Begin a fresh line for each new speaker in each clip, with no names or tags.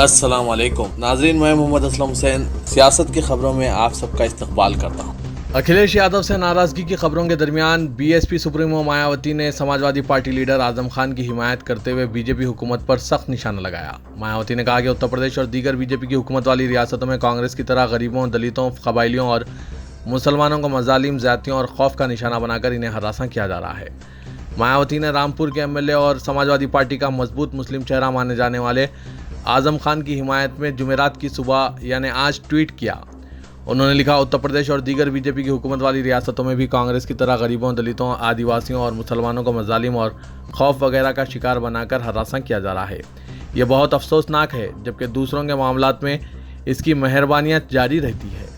अस्सलाम वालेकुम नाजरीन, मैं मोहम्मद असलम हुसैन सियासत की खबरों में आप सबका इस्तकबाल करता हूँ।
अखिलेश यादव से नाराजगी की खबरों के दरमियान बीएसपी सुप्रीमो मायावती ने समाजवादी पार्टी लीडर आजम खान की हिमायत करते हुए बीजेपी हुकूमत पर सख्त निशाना लगाया। मायावती ने कहा कि उत्तर प्रदेश और दीगर बीजेपी की हुकूमत वाली रियासतों में कांग्रेस की तरह गरीबों, दलितों, कबाइलियों और मुसलमानों को मजालिम, ज्यादतियों और खौफ का निशाना बनाकर इन्हें हरासा किया जा रहा है। मायावती ने रामपुर के एमएलए और समाजवादी पार्टी का मजबूत मुस्लिम चेहरा माने जाने वाले आजम खान की हिमायत में जुमेरात की सुबह यानी आज ट्वीट किया। उन्होंने लिखा, उत्तर प्रदेश और दीगर बीजेपी की हुकूमत वाली रियासतों में भी कांग्रेस की तरह गरीबों, दलितों, आदिवासियों और मुसलमानों को मजालिम और खौफ वगैरह का शिकार बनाकर हरासा किया जा रहा है। यह बहुत अफसोसनाक है, जबकि दूसरों के मामलात में इसकी मेहरबानियां जारी रहती है।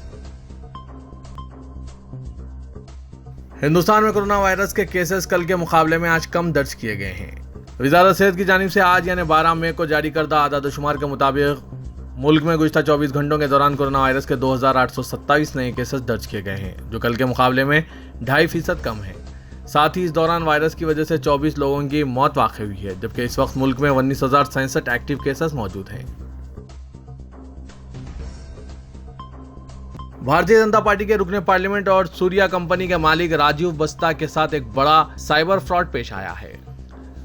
हिंदुस्तान में कोरोना वायरस के केसेस कल के मुकाबले में आज कम दर्ज किए गए हैं। वजारत सेहत की जानिब से आज यानी 12 मई को जारी करदा आदादशुमार के मुताबिक मुल्क में गुज़िश्ता 24 घंटों के दौरान कोरोना वायरस के 2827 नए केसेस दर्ज किए गए हैं, जो कल के मुकाबले में 2.5% कम है। साथ ही इस दौरान वायरस की वजह से 24 लोगों की मौत वाक़ई हुई है, जबकि इस वक्त मुल्क में 19,067 एक्टिव केसेस मौजूद हैं। भारतीय जनता पार्टी के रुकने पार्लियामेंट और सूर्या कंपनी के मालिक राजीव बस्ता के साथ एक बड़ा साइबर फ्रॉड पेश आया है।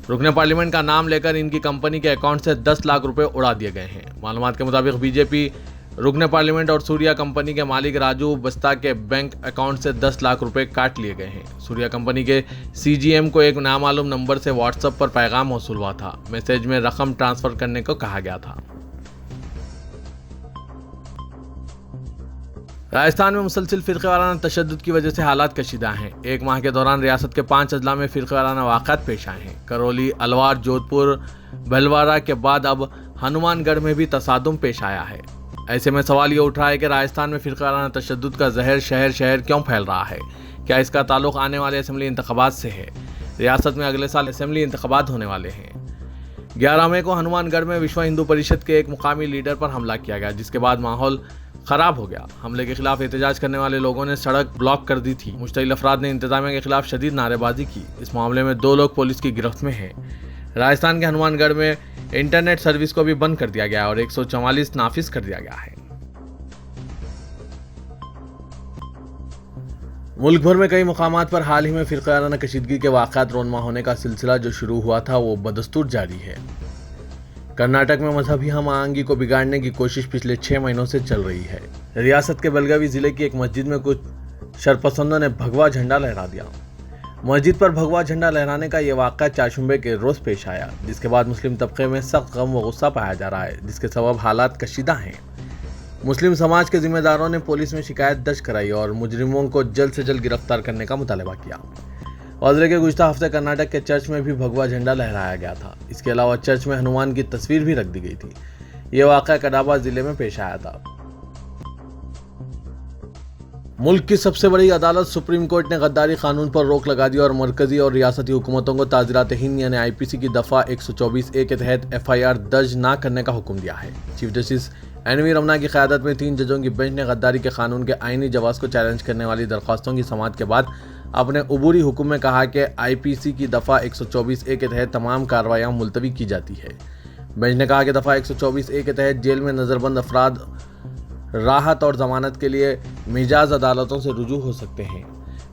रुकने पार्लियामेंट का नाम लेकर इनकी कंपनी के अकाउंट से 10 लाख रुपए उड़ा दिए गए हैं। मालूमात के मुताबिक बीजेपी रुकने पार्लियामेंट और सूर्या कंपनी के मालिक राजू बस्ता के बैंक अकाउंट से 10 लाख रुपए काट लिए गए हैं। सूर्या कंपनी के सीजीएम को एक नामालूम नंबर से व्हाट्सएप पर पैगाम मौसूल हुआ था। मैसेज में रकम ट्रांसफर करने को कहा गया था। राजस्थान में मुसलसिल फिरक़ेवाराना तशद्दुद की वजह से हालात कशीदा हैं। एक माह के दौरान रियासत के 5 अजला में फिरक़ेवाराना वाक़यात पेश आए हैं। करौली, अलवार, जोधपुर, भलवारा के बाद अब हनुमानगढ़ में भी तसादुम पेश आया है। ऐसे में सवाल ये उठ रहा है कि राजस्थान में फिरक़ेवाराना तशद्दुद का जहर शहर शहर क्यों फैल रहा है? क्या इसका ताल्लुक आने वाले असेंबली इंतख़ाबात से है? रियासत में अगले साल असेंबली इंतख़ाबात होने वाले हैं। 11 मई को हनुमानगढ़ में विश्व हिंदू परिषद के एक मुकामी लीडर पर हमला किया गया, जिसके बाद माहौल खराब हो गया। हमले के खिलाफ एहतजाज करने वाले लोगों ने सड़क ब्लॉक कर दी थी। मुश्तइल अफराद ने इंतजामिया के खिलाफ शदीद नारेबाजी की। इस मामले में 2 लोग पुलिस की गिरफ्त में हैं। राजस्थान के हनुमानगढ़ में इंटरनेट सर्विस को भी बंद कर दिया गया और 144 नाफिज कर दिया गया है। मुल्क भर में कई मुकामात पर हाल ही में फिरक़ेवाराना कशीदगी के वाक़यात रोनमा होने का सिलसिला जो शुरू हुआ था वो बदस्तूर जारी है। कर्नाटक में मजहबी हम आहंगी को बिगाड़ने की कोशिश पिछले 6 महीनों से चल रही है। रियासत के बेलगावी जिले की एक मस्जिद में कुछ शरपसंदों ने भगवा झंडा लहरा दिया। मस्जिद पर भगवा झंडा लहराने का यह वाक़या चारशंबे के रोज़ पेश आया, जिसके बाद मुस्लिम तबके में सख्त गम व गुस्सा पाया जा रहा है, जिसके सबब हालात कशीदा हैं। मुस्लिम समाज के जिम्मेदारों ने पुलिस में शिकायत दर्ज कराई और मुजरिमों को जल्द से जल्द गिरफ्तार करने का मुतालबा किया। वज़रे के गुज़िश्ता हफ्ते कर्नाटक के चर्च में भी भगवा झंडा लहराया गया था। इसके अलावा चर्च में हनुमान की तस्वीर भी रख दी गई थी। यह वाक़या कडापा जिले में पेश आया था। मुल्क की सबसे बड़ी अदालत सुप्रीम कोर्ट ने गद्दारी कानून पर रोक लगा दी और मरकजी और रियासती हुकूमतों को ताज़ीरात हिंद यानी आईपीसी की दफ़ा 124A के तहत FIR दर्ज न करने का हुक्म दिया है। चीफ जस्टिस एनवी रमना की क़यादत में 3 जजों की बेंच ने गद्दारी के कानून के आईनी जवाज़ को चैलेंज करने वाली दरख्वास्तों की समाअत के बाद अपने उबूरी हुक्म में कहा कि आईपीसी की दफ़ा 124A के तहत तमाम कार्रवाइयाँ मुलतवी की जाती है। बेंच ने कहा कि दफ़ा 124A के तहत जेल में नज़रबंद अफराद राहत और जमानत के लिए मिजाज अदालतों से रुजू हो सकते हैं।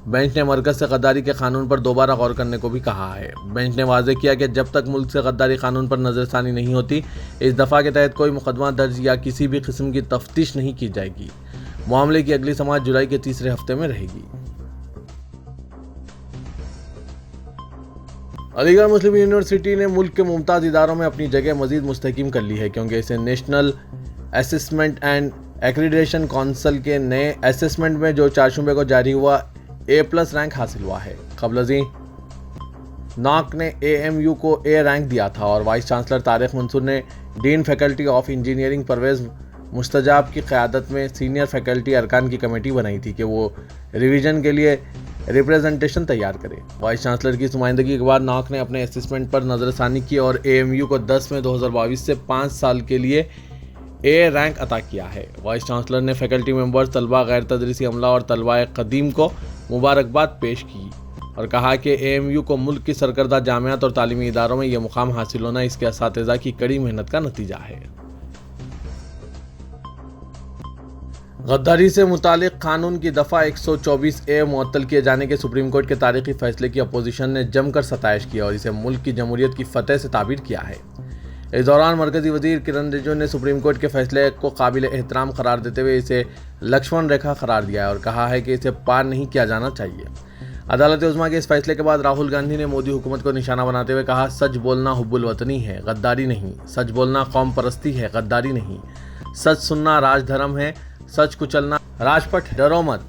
बेंच ने मरकज़ से गद्दारी के कानून पर दोबारा गौर करने को भी कहा है। बेंच ने वाज़ेह किया कि जब तक मुल्क से गद्दारी कानून पर नज़रसानी नहीं होती, इस दफ़ा के तहत कोई मुकदमा दर्ज या किसी भी किस्म की तफ्तीश नहीं की जाएगी। मामले की अगली समाअत जुलाई के तीसरे हफ्ते में रहेगी। अलीगढ़ मुस्लिम यूनिवर्सिटी ने मुल्क के मुमताज़ इदारों में अपनी जगह मज़ीद मुस्तहकम कर ली है, क्योंकि इसे national assessment and accreditation council के नए असेसमेंट में जो चारशंबे को जारी हुआ A+ रैंक हासिल हुआ है। क़ब्ल नॉक ने AMU को A रैंक दिया था और वाइस चांसलर तारिक मंसूर ने dean faculty of engineering Parvez Mustajab की क़यादत में सीनियर फैकल्टी अरकान की कमेटी बनाई थी कि वो रिवीजन के लिए रिप्रेजेंटेशन तैयार करे। वाइस चांसलर की नुमाइंदगी के बाद नॉक ने अपने असेसमेंट पर नज़रसानी की और AMU को 10 मई 2022 से 5 साल के लिए A रैंक अता किया है। वाइस चांसलर ने फैकल्टी मेंबर्स, तलबा, गैर तदरीसी अमला और तलबा कदीम को मुबारकबाद पेश की और कहा कि AMU को मुल्क की सरकर्दा जामियात और तालीमी इदारों में यह मुकाम हासिल होना इसके असातिज़ा की कड़ी मेहनत का नतीजा है। गद्दारी से मुतालिक कानून की दफ़ा 124A मुअत्तल किए जाने के सुप्रीम कोर्ट के तारीखी फैसले की अपोजिशन ने जमकर सताइश की और इसे मुल्क की जमहूरियत की फतह से ताबीर किया है। इस दौरान मरकजी वजीर किरण रिजिजू ने सुप्रीम कोर्ट के फैसले को काबिल एहतराम करार देते हुए इसे लक्ष्मण रेखा करार दिया है और कहा है कि इसे पार नहीं किया जाना चाहिए। अदालत उज़्मा के इस फैसले के बाद राहुल गांधी ने मोदी हुकूमत को निशाना बनाते हुए कहा, सच बोलना हुब्बुल वतनी है, गद्दारी नहीं। सच बोलना कौम परस्ती है, गद्दारी नहीं। सच सुनना राजधर्म है, सच कुचलना राजपट, डरो मत।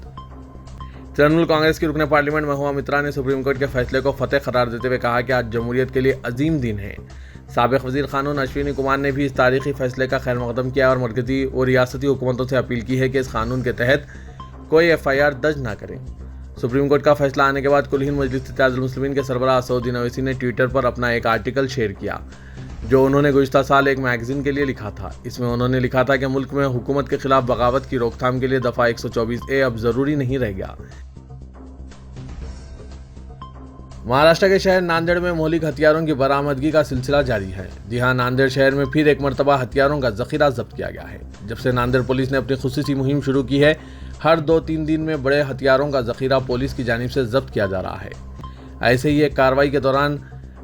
तृणमूल कांग्रेस की रुकने पार्लियामेंट महुआ मित्रा ने सुप्रीम कोर्ट के फैसले को फतेह करार देते हुए कहा कि आज जमहूरियत के लिए अजीम दिन है। साबिक वजीर कानून अश्विनी कुमार ने भी इस तारीखी फैसले का खैर मकदम किया और मरकजी और रियासती हुकूमतों से अपील की है कि इस कानून के तहत कोई FIR दर्ज न करें। सुप्रीम कोर्ट का फैसला आने के बाद कुल हिंद मजलिस इत्तेहादुल मुस्लिमीन के सरबराह असदुद्दीन ओवैसी ने ट्विटर पर अपना एक आर्टिकल शेयर किया जो उन्होंने गुज़िश्ता साल एक मैगजीन के लिए लिखा था। इसमें उन्होंने लिखा था कि मुल्क में हुकूमत के खिलाफ बगावत की रोकथाम के लिए दफ़ा 124A अब ज़रूरी नहीं रह गया। महाराष्ट्र के शहर नांदेड़ में मौलिक हथियारों की बरामदगी का सिलसिला जारी है। जी हां, नांदेड़ शहर में फिर एक मरतबा हथियारों का जखीरा जब्त किया गया है। जब से नांदेड़ पुलिस ने अपनी खुसूसी मुहिम शुरू की है, हर 2-3 दिन में बड़े हथियारों का जखीरा पुलिस की जानिब से जब्त किया जा रहा है। ऐसे ही एक कार्रवाई के दौरान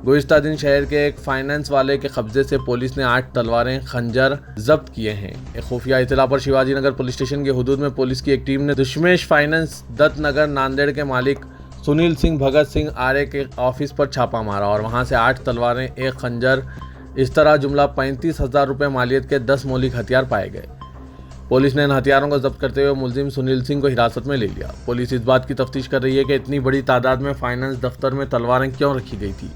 गुज़िश्ता दिन शहर के एक फाइनेंस वाले के कब्जे से पुलिस ने 8 तलवारें, खंजर जब्त किए हैं। एक खुफिया इतला पर शिवाजी नगर पुलिस स्टेशन के हुदूद में पुलिस की एक टीम ने दुश्मेश फाइनेंस दत्तनगर नांदेड़ के मालिक सुनील सिंह भगत सिंह आर्य के ऑफिस पर छापा मारा और वहां से 8 तलवारें, 1 खंजर, इस तरह जुमला 35,000 रुपये मालियत के 10 मौलिक हथियार पाए गए। पुलिस ने इन हथियारों को जब्त करते हुए मुलजिम सुनील सिंह को हिरासत में ले लिया। पुलिस इस बात की तफ्तीश कर रही है कि इतनी बड़ी तादाद में फाइनेंस दफ्तर में तलवारें क्यों रखी गई थी।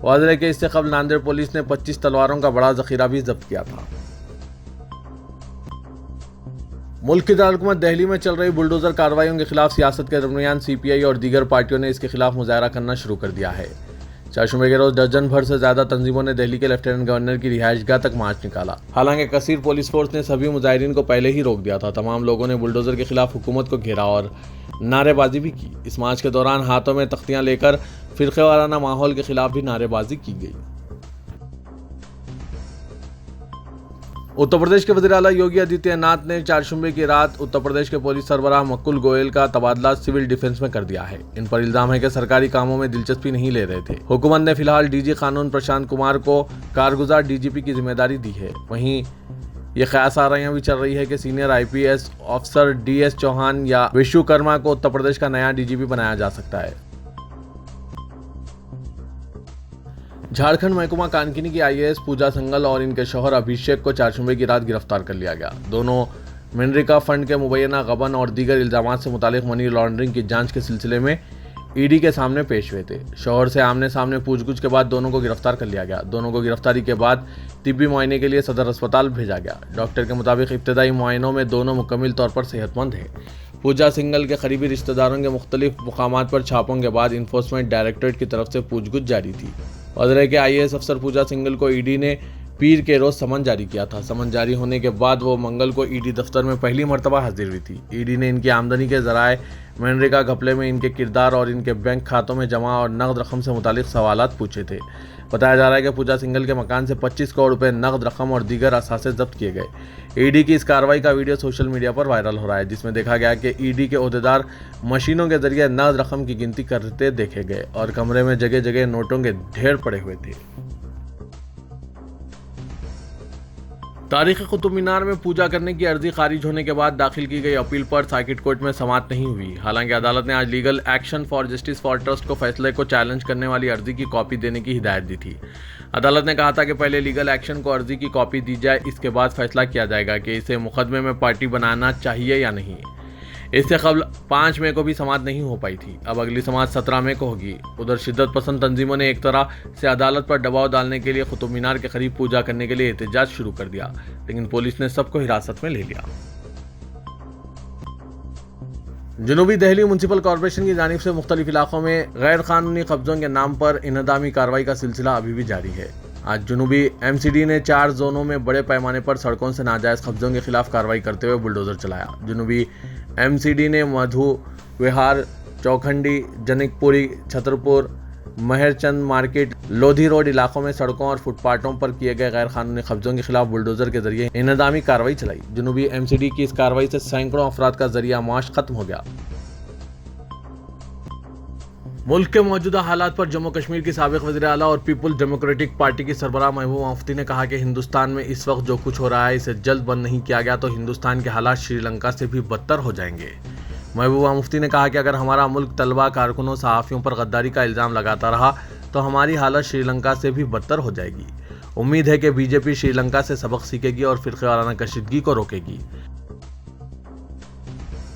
वाज़ेह है कि इससे कबल नांदेड़ पुलिस ने 25 तलवारों का बड़ा जखीरा भी जब्त किया था। मुल्क की दारकूमत दिल्ली में चल रही बुलडोजर कार्रवाइयों के खिलाफ सियासत के दरमियान CPI और दीगर पार्टियों ने इसके खिलाफ मुजाहरा करना शुरू कर दिया है। चारशंबे के रोज दर्जन भर से ज्यादा तंजीमों ने दिल्ली के लेफ्टिनेंट गवर्नर की रिहाइशगाह तक मार्च निकाला। हालांकि कसीर पुलिस फोर्स ने सभी मुजाहिरीन को पहले ही रोक दिया था। तमाम लोगों ने बुलडोजर के खिलाफ हुकूमत को घेरा और नारेबाजी भी की। इस मार्च के दौरान हाथों में तख्तियां लेकर फिरके वाराना माहौल के खिलाफ भी नारेबाजी की गई। उत्तर प्रदेश के वज़ीर आला योगी आदित्यनाथ ने चारशंबे की रात उत्तर प्रदेश के पुलिस सरबराह मकुल गोयल का तबादला सिविल डिफेंस में कर दिया है। इन पर इल्जाम है कि सरकारी कामों में दिलचस्पी नहीं ले रहे थे। हुकूमत ने फिलहाल DG कानून प्रशांत कुमार को कारगुजार DGP की जिम्मेदारी दी है। वहीं ये ख्यास आराइयां भी चल रही है कि senior IPS officer DS Chauhan या विश्वकर्मा को उत्तर प्रदेश का नया DGP बनाया जा सकता है। झारखंड महकुमा कानकिनी की IAS पूजा संगल और इनके शौहर अभिषेक को चारशंबे की रात गिरफ्तार कर लिया गया। दोनों मनरेगा फंड के मुबैना गबन और दीगर इल्जामात से मुतालिक मनी लॉन्ड्रिंग की जांच के सिलसिले में ED के सामने पेश हुए थे। शौहर से आमने सामने पूछगछ के बाद दोनों को गिरफ्तार कर लिया गया। दोनों को गिरफ्तारी के बाद तिब्बी मुआयने के लिए सदर अस्पताल भेजा गया। डॉक्टर के मुताबिक इब्तदाई मुआयनों में दोनों मुकम्मल तौर पर सेहतमंद है। पूजा सिंगल के करीबी रिश्तेदारों के मुख्तलिफ मुकामात पर छापों के बाद इन्फोर्समेंट डायरेक्टरेट की तरफ से पूछगछ जारी थी। वाज़ेह के IAS अफसर पूजा सिंगल को ED ने पीर के रोज समन जारी किया था। समन जारी होने के बाद वो मंगल को ED दफ्तर में पहली मरतबा हाजिर हुई थी। ED ने इनकी आमदनी के जराए, मनरेगा घपले में इनके किरदार और इनके बैंक खातों में जमा और नकद रकम से मुतालिक सवालात पूछे थे। बताया जा रहा है कि पूजा सिंगल के मकान से 25 करोड़ रुपए नकद रकम और दीगर असासे जब्त किए गए। ED की इस कार्रवाई का वीडियो सोशल मीडिया पर वायरल हो रहा है, जिसमें देखा गया कि ED के ओहदेदार मशीनों के जरिए नकद रकम की गिनती करते देखे गए और कमरे में जगह जगह नोटों के ढेर पड़े हुए थे। तारीखी कुतुब मीनार में पूजा करने की अर्जी खारिज होने के बाद दाखिल की गई अपील पर सर्किट कोर्ट में समाअत नहीं हुई। हालांकि अदालत ने आज legal action for justice for trust को फैसले को चैलेंज करने वाली अर्जी की कॉपी देने की हिदायत दी थी। अदालत ने कहा था कि पहले लीगल एक्शन को अर्जी की कॉपी दी जाए, इसके बाद फैसला किया जाएगा कि इसे मुकदमे में पार्टी बनाना चाहिए या नहीं। इससे कबल 5 मई को भी समाअत नहीं हो पाई थी। अब अगली समाअत 17 मई को होगी। उधर शिद्दत पसंद तंजीमों ने एक तरह से अदालत पर दबाव डालने के लिए कुतुब मीनार के करीब पूजा करने के लिए एहतजाज शुरू कर दिया, लेकिन पुलिस ने सबको हिरासत में ले लिया। जनूबी दिल्ली म्यूनसिपल कॉरपोरेशन की जानिब से मुख्तलिफ इलाकों में गैर कानूनी कब्जों के नाम पर इन्हदामी कार्रवाई का सिलसिला अभी भी जारी है। आज जनूबी MCD ने 4 जोनों में बड़े पैमाने पर सड़कों से नाजायज कब्जों के खिलाफ कार्रवाई करते हुए बुलडोजर चलाया। जनूबी MCD ने मधु विहार, चौखंडी, जनकपुरी, छतरपुर, मेहरचंद मार्केट, लोधी रोड इलाकों में सड़कों और फुटपाथों पर किए गए गैर कानूनी कब्जों के खिलाफ बुलडोजर के जरिए इंहदामी कार्रवाई चलाई। जनूबी MCD की इस कार्रवाई से सैकड़ों अफराद का जरिया माश खत्म हो गया। मुल्क के मौजूदा हालात पर जम्मू कश्मीर की साबिक वज़ीर आला और पीपुल्स डेमोक्रेटिक पार्टी की सरबराह महबूबा मुफ्ती ने कहा कि हिंदुस्तान में इस वक्त जो कुछ हो रहा है इसे जल्द बंद नहीं किया गया तो हिंदुस्तान के हालात श्रीलंका से भी बदतर हो जाएंगे। महबूबा मुफ्ती ने कहा कि अगर हमारा मुल्क तलबा, कारकुनों, सहाफ़ियों पर गद्दारी का इल्ज़ाम लगाता रहा तो हमारी हालत श्रीलंका से भी बदतर हो जाएगी। उम्मीद है कि बीजेपी श्रीलंका से सबक सीखेगी और फ़िरक़ेवाराना कशीदगी को रोकेगी।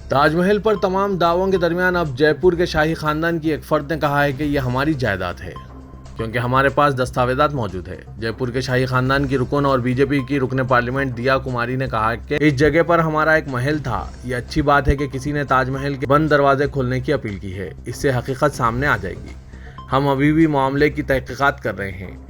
ताजमहल पर तमाम दावों के दरमियान अब जयपुर के शाही खानदान की एक फर्द ने कहा है कि यह हमारी जायदाद है क्योंकि हमारे पास दस्तावेजात मौजूद है। जयपुर के शाही खानदान की रुकन और बीजेपी की रुकने पार्लियामेंट दिया कुमारी ने कहा कि इस जगह पर हमारा एक महल था। यह अच्छी बात है कि किसी ने ताजमहल के बंद दरवाजे खोलने की अपील की है, इससे हकीकत सामने आ जाएगी। हम अभी भी मामले की तहकीकात कर रहे हैं।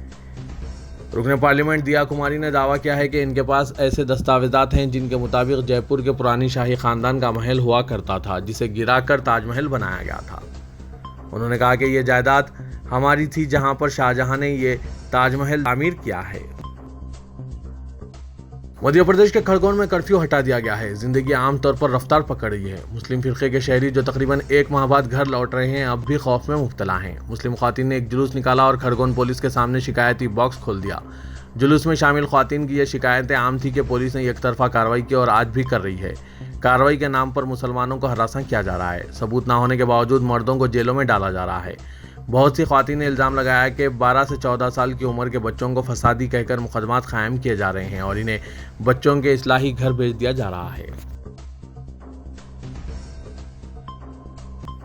रुकने पार्लियामेंट दिया कुमारी ने दावा किया है कि इनके पास ऐसे दस्तावेजात हैं जिनके मुताबिक जयपुर के पुरानी शाही खानदान का महल हुआ करता था जिसे गिराकर ताजमहल बनाया गया था। उन्होंने कहा कि यह जायदाद हमारी थी जहां पर शाहजहां ने यह ताजमहल तामीर किया है। मध्य प्रदेश के खरगोन में कर्फ्यू हटा दिया गया है। जिंदगी आमतौर पर रफ्तार पकड़ रही है। मुस्लिम फिरके के शहरी जो तकरीबन 1 माह बाद घर लौट रहे हैं अब भी खौफ में मुब्तला हैं। मुस्लिम ख्वातीन ने एक जुलूस निकाला और खरगोन पुलिस के सामने शिकायती बॉक्स खोल दिया। जुलूस में शामिल ख्वातीन की ये शिकायतें आम थी कि पुलिस ने एक तरफा कार्रवाई की और आज भी कर रही है। कार्रवाई के नाम पर मुसलमानों को हरासा किया जा रहा है। सबूत न होने के बावजूद मर्दों को जेलों में डाला जा रहा है। बहुत सी ख्वातीन ने इल्ज़ाम लगाया कि 12 से 14 साल की उम्र के बच्चों को फसादी कहकर मुकदमात कायम किए जा रहे हैं और इन्हें बच्चों के इस्लाही घर भेज दिया जा रहा है।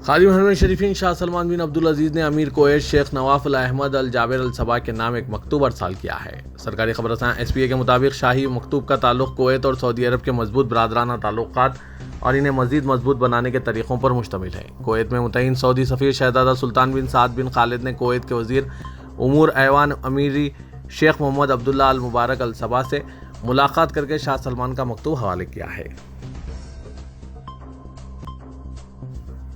खादिम हरमैन शरीफीन शाह सलमान बिन अब्दुल अजीज ने अमीर कुवैत शेख नवाफ अल अहमद अल जाबिर अल सबा के नाम एक मकतूब अरसाल किया है। सरकारी खबरसां SPA के मुताबिक शाही मकतूब का ताल्लुक कुवैत और सऊदी अरब के मजबूत बरादराना ताल्लुकात और इन्हें मजीद मजबूत बनाने के तरीक़ों पर मुश्तमिल है। कुवैत में मुतय्यन सऊदी सफ़ीर शहजादा सुल्तान बिन साद बिन खालिद ने कुवैत के वज़ीर उमूर ऐवान अमीरी शेख मोहम्मद अब्दुल्ला अल मुबारक अल सबा से मुलाकात करके शाह सलमान का मकतूब हवाले किया है।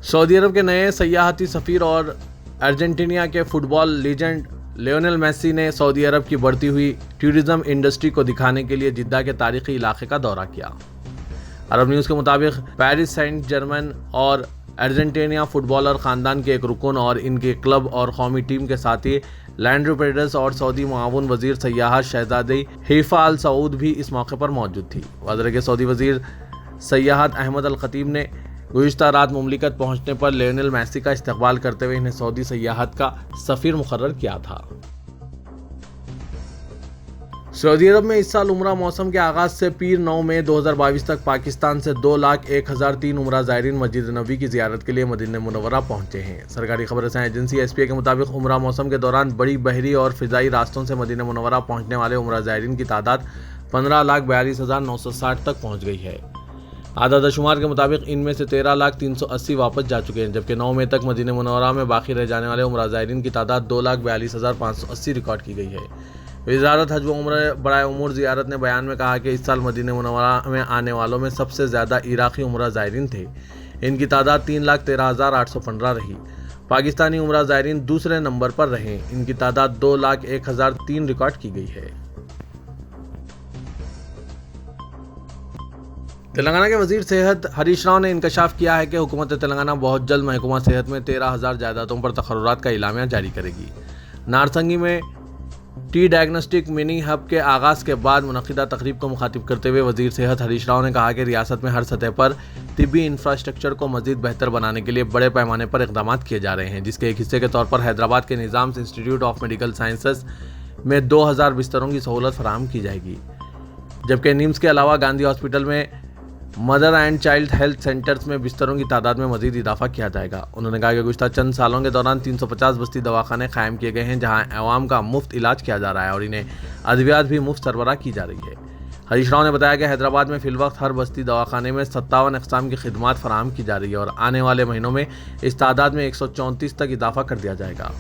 सऊदी अरब के नए सयाहती सफ़ीर और अर्जेंटीना के फुटबॉल लीजेंड लियोनेल मेसी ने सऊदी अरब की बढ़ती हुई टूरिज्म इंडस्ट्री को दिखाने के लिए जिद्दा के तारीखी इलाके का दौरा किया। अरब न्यूज़ के मुताबिक पेरिस सेंट जर्मन और अर्जेंटीना फुटबॉलर ख़ानदान के एक रुकन और इनके क्लब और कौमी टीम के साथ ही लैंड पेडर्स और सऊदी मुआवन वज़ीर सयाहत शहजादी हिफा अल सऊद भी इस मौके पर मौजूद थी। वज़ीर के सऊदी वज़ीर सयाहत अहमद अल खतीब ने गुज़िश्ता रात मुमलिकत पहुंचने पर लियोनेल मेसी का इस्तकबाल करते हुए इन्हें सऊदी सयाहत का सफ़ीर मुकर्रर किया था। सऊदी अरब में इस साल उम्रा मौसम के आगाज़ से पीर 9 मई 2022 तक पाकिस्तान से 2,01,003 उम्रा ज़ायरीन मस्जिद नबी की ज़ियारत के लिए मदीना मुनव्वरा पहुंचे हैं। सरकारी खबरसां एजेंसी SPA के मुताबिक उम्रा मौसम के दौरान बड़ी बहरी और फ़िज़ाई रास्तों से मदीना मुनव्वरा पहुंचने वाले उम्रा ज़ायरीन की तादाद 15,42,960 तक पहुँच गई है। आदादशुमार के मुताबिक इनमें से 13,380 वापस जा चुके हैं, जबकि 9 मई तक मदीना मुनव्वरा में बाकी रह जाने वाले उम्रा ज़ायरीन की तादाद 2,42,580 रिकॉर्ड की गई है। वज़ारत हज व उम्र बराए उमूर ज़ियारत ने बयान में कहा कि इस साल मदीना मुनव्वरा में आने वालों में सबसे ज़्यादा इराक़ी उम्रा ज़ायरीन थे। इनकी तादाद 3,13,815 रही। पाकिस्तानी उम्रा ज़ायरीन दूसरे नंबर पर रहे। इनकी तादाद 2,01,003 रिकॉर्ड की गई है। तेलंगाना के वज़ीर सेहत हरीश राव ने इंकशाफ किया है कि हुकूमत तेलंगाना बहुत जल्द महकमा सेहत में 13,000 जायदादों पर तकर्रुरात का इलामिया जारी करेगी। नारसंगी में टी डायग्नोस्टिक मिनी हब के आगाज़ के बाद मुनक़िदा तकरीब को मुखातिब करते हुए वज़ीर सेहत हरीश राव ने कहा कि रियासत में हर सतह पर तिब्बी इंफ्रास्ट्रक्चर को मज़ीद बेहतर बनाने के लिए बड़े पैमाने पर इक़दामात किए जा रहे हैं, जिसके एक हिस्से के तौर पर हैदराबाद के Nizam's institute of medical sciences में 2,000 बिस्तरों की सहूलत फराहम की जाएगी, जबकि निम्स के अलावा गांधी हॉस्पिटल में mother and child health centres में बिस्तरों की तादाद में मजीद इजाफा किया जाएगा। उन्होंने कहा कि गुज़श्ता चंद सालों के दौरान 350 बस्ती दवाखाने कायम किए गए हैं, जहां अवाम का मुफ्त इलाज किया जा रहा है और इन्हें अद्वियात भी मुफ्त सरबराह की जा रही है। हरीश राव ने बताया कि हैदराबाद में फिलवक्त हर बस्ती दवाखाने में 57 अक़साम की खिदमात फराहम की जा रही है और आने वाले महीनों में इस तादाद में 134 तक इजाफा कर दिया जाएगा।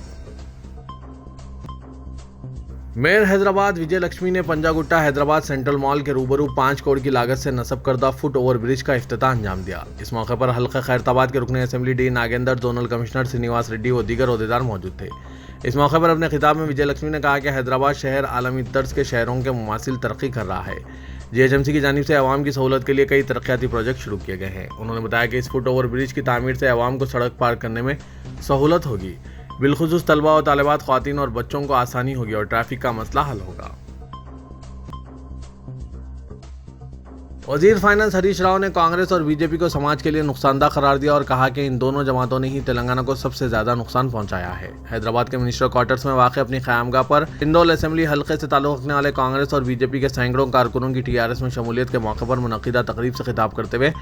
मेयर हैदराबाद विजय लक्ष्मी ने पंजागुट्टा हैदराबाद सेंट्रल मॉल के रूबरू 5 करोड़ की लागत से नस्ब करदा फुट ओवर ब्रिज का इफ्तिताह अंजाम दिया। इस मौके पर हल्का खैरताबाद के रुकने assembly D Nagendra, zonal commissioner Srinivas Reddy व दीगर ओहदेदार मौजूद थे। इस मौके पर अपने खिताब में विजय लक्ष्मी ने कहा कि हैदराबाद शहर आलमी तर्ज के शहरों के मुमासिल तरक्की कर रहा है। जीएचएमसी की जानिब से अवाम की सहूलत के लिए कई तरक्याती प्रोजेक्ट शुरू किए गए हैं। उन्होंने बताया कि इस फुट ओवर ब्रिज की तामीर से अवाम को सड़क पार करने में सहूलत होगी, बिलखुसूस तलबा और तालिबात, ख्वातीन और बच्चों को आसानी होगी और ट्रैफिक का मसला हल होगा। वजीर फाइनेंस हरीश राव ने कांग्रेस और बीजेपी को समाज के लिए नुकसानदा करार दिया और कहा कि इन दोनों जमातों ने ही तेलंगाना को सबसे ज्यादा नुकसान पहुंचाया है। हैदराबाद के मिनिस्टर क्वार्टर्स में वाक़ अपनी क़यामगाह पर इंदौल असेंबली हल्के से ताल्लुक़ रखने वाले कांग्रेस और बीजेपी के सैकड़ों कारकुनों की टीआरएस में शमूलियत के मौके पर मुनक़िदा तकरीब से खिताब करते हुए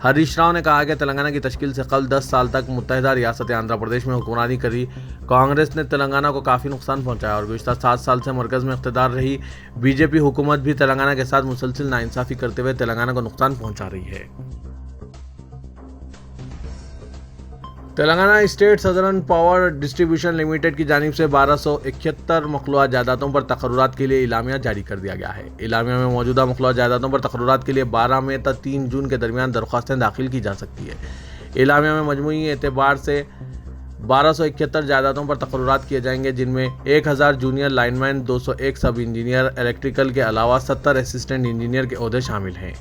हरीश राव ने कहा कि तेलंगाना की तश्कील से कल 10 साल तक मुत्तहिदा रियासत आंध्र प्रदेश में हुक्मरानी करी कांग्रेस ने तेलंगाना को काफ़ी नुकसान पहुंचाया और गुज़िश्ता 7 साल से मरकज़ में इक़्तिदार रही बीजेपी हुकूमत भी तेलंगाना के साथ मुसलसिल नाइंसाफ़ी करते हुए तेलंगाना को नुकसान पहुंचा रही है। Telangana state southern power distribution limited की जानिब से 1271 मखलूआत जायदादों पर तकर्रुरात के लिए इलामिया जारी कर दिया गया है। इलामिया में मौजूदा मखलूआत जायदादों पर तकर्रुरात के लिए 12 मई तक 3 जून के दरमियान दरख्वास्तें दाखिल की जा सकती है। इलामिया में मजमूई एतबार से 1271 जायदादों पर तकर्रुरात किए जाएंगे, जिनमें 1000 जूनियर लाइनमैन, 201 सब इंजीनियर इलेक्ट्रिकल के अलावा 70 असिस्टेंट इंजीनियर के ओहदे शामिल हैं।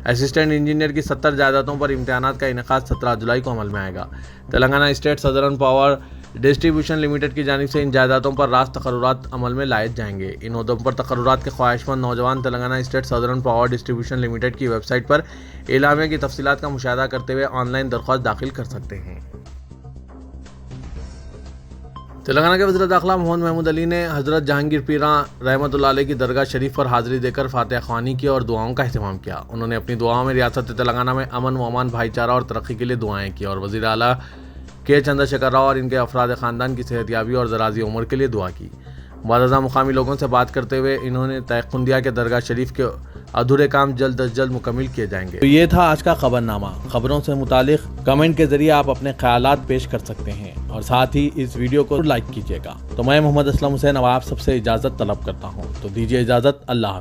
असिस्टेंट इंजीनियर की 70 जायदादों पर इम्तिहानात का इनेकाद 17 जुलाई को अमल में आएगा। Telangana state southern power distribution limited की जानिब से इन जायदादों पर रास्त तकर्रुरात अमल में लाए जाएंगे। इन ओहदों पर तकर्रुरात के ख्वाहिशमंद नौजवान Telangana state southern power distribution limited की वेबसाइट पर इलामिया की तफसीलात का मुशाहिदा करते हुए ऑनलाइन दरख्वास्त दाखिल कर सकते हैं। तेलंगाना के वज़ीर दाखिला मोहम्मद महमूद अली ने हज़रत जहांगीर पीरा रहमतुल्लाह अलैह की दरगाह शरीफ पर हाज़िरी देकर फातिहा ख़्वानी की और दुआओं का अहतमाम किया। उन्होंने अपनी दुआओं में रियासत तेलंगाना में अमन व अमान, भाईचारा और तरक्की के लिए दुआएं की और वज़ीर आला के चंद्रशेखर राव और इनके अफराद ख़ानदान की सेहतयाबी और दराज़ी उम्र के लिए दुआ की। बाद मुकामी लोगों से बात करते हुए इन्होंने तयक़ुन दिया कि दरगाह शरीफ के अधूरे काम जल्द अज जल्द मुकम्मल किए जाएंगे। तो ये था आज का खबरनामा। खबरों से मुतालिक कमेंट के जरिए आप अपने ख्यालात पेश कर सकते हैं और साथ ही इस वीडियो को लाइक कीजिएगा। तो मैं मोहम्मद असलम हुसैन अब आप सबसे इजाज़त तलब करता हूँ, तो दीजिए इजाज़त। अल्लाह।